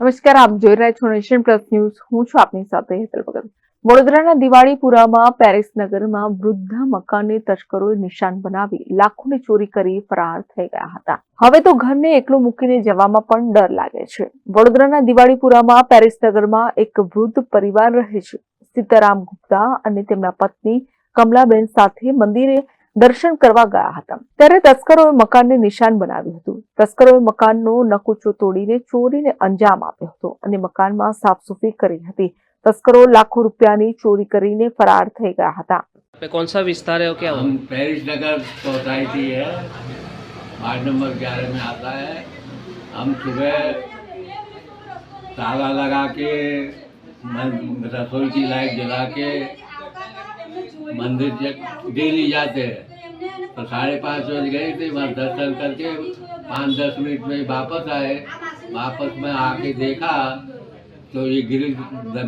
નમસ્કાર, આપ જોઈ રહ્યા છો નેશન પ્લસ ન્યૂઝ. હું છું આપની સાથે હેતલ ભગત. વડોદરાના દિવાળીપુરામાં પેરિસ નગરમાં વૃદ્ધ મકાનને તસ્કરોએ નિશાન બનાવી લાખોની ચોરી કરી ફરાર થઈ ગયા હતા. હવે તો ઘરને એકલું મૂકીને જવામાં પણ ડર લાગે છે. વડોદરાના દિવાળીપુરામાં પેરિસ નગરમાં એક વૃદ્ધ પરિવાર રહે છે. સીતારામ ગુપ્તા અને તેમના પત્ની કમલાબેન સાથે મંદિરે દર્શન કરવા ગયા હતા, ત્યારે તસ્કરોએ મકાનને નિશાન બનાવ્યું હતું. તસ્કરોએ મકાનનો નકુચો તોડીને ચોરીને અંજામ આપ્યો હતો અને મકાનમાં સાફસૂફી કરી હતી. तस्करों लाखों रुपयाની ચોરી કરીને ફરાર થઈ ગયા હતા. पे कौन सा विस्तार है और क्या हम पेरिस नगर सोसाइटी है, वार्ड नंबर 11 में आता है। हम सुबह ताला लगा के रसोई की लाइट जला के मंदिर डेली जाते हैं, तो 5:30 बज गए थे। वहाँ दर्शन करके 5-10 मिनट में वापस आए। वापस में आके देखा तो ये ग्रिल,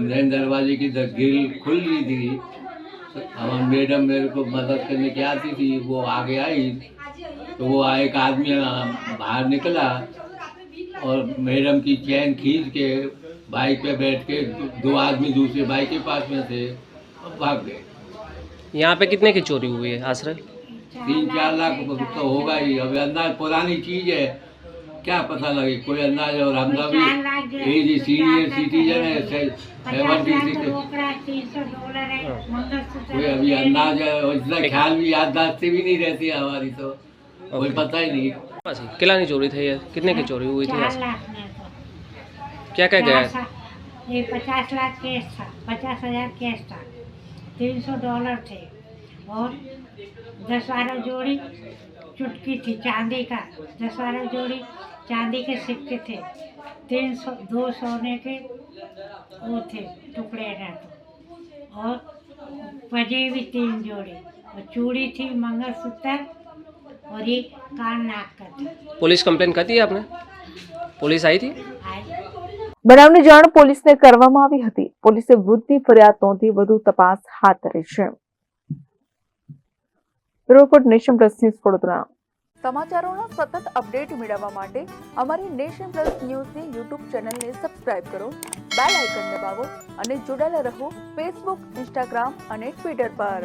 मेन दरवाजे की ग्रिल खुल रही थी। हम मैडम मेरे को मदद करने की आती थी, वो आगे आई तो वो एक आदमी बाहर निकला और मैडम की चैन खींच के बाइक पे बैठ के 2 आदमी दूसरे बाइक के पास में थे और भाग गए। यहाँ पे कितने की चोरी हुई है आश्रय? 3-4 लाख तो होगा ही। अब अंदाज पुरानी चीज़ है, क्या पता लगे कोई अंदाज। और हम भी ये सीनियर सिटीजन है, 76 कोई अभी अंदाज है, इतना ख्याल भी याददाश्त भी नहीं रहती है हमारी, तो कोई पता ही नहीं। किला की चोरी थी है, कितने की चोरी हुई थी? क्या क्या गया? ये 50 लाख कैश था, 50,000 कैश था, $300 थे और 10-12 जोड़ी चुटकी थी चांदी का, 10-12 जोड़ी चांदी के सिक्के थे, 2 सोने के वो थे टुकड़े ना, और पजे भी 3 जोड़ी, और चूड़ी थी, मंगलसूत्र और ये कान नाक का था। पुलिस कंप्लेन कर दी आपने? पुलिस आई थी? બનાવની જાણ પોલીસને કરવામાં આવી હતી. પોલીસે વૃદ્ધની ફરિયાદ નોંધી વધુ તપાસ હાથ ધરી છે. Report Nation Plus News Vadodara. સમાચારોના સતત અપડેટ મેળવવા માટે અમારી નેશન પ્લસ ન્યૂઝની યુટ્યુબ ચેનલને સબસ્ક્રાઇબ કરો, બેલ આઇકન દબાવો અને જોડાયેલા રહો ફેસબુક, ઇન્સ્ટાગ્રામ અને ટ્વિટર પર.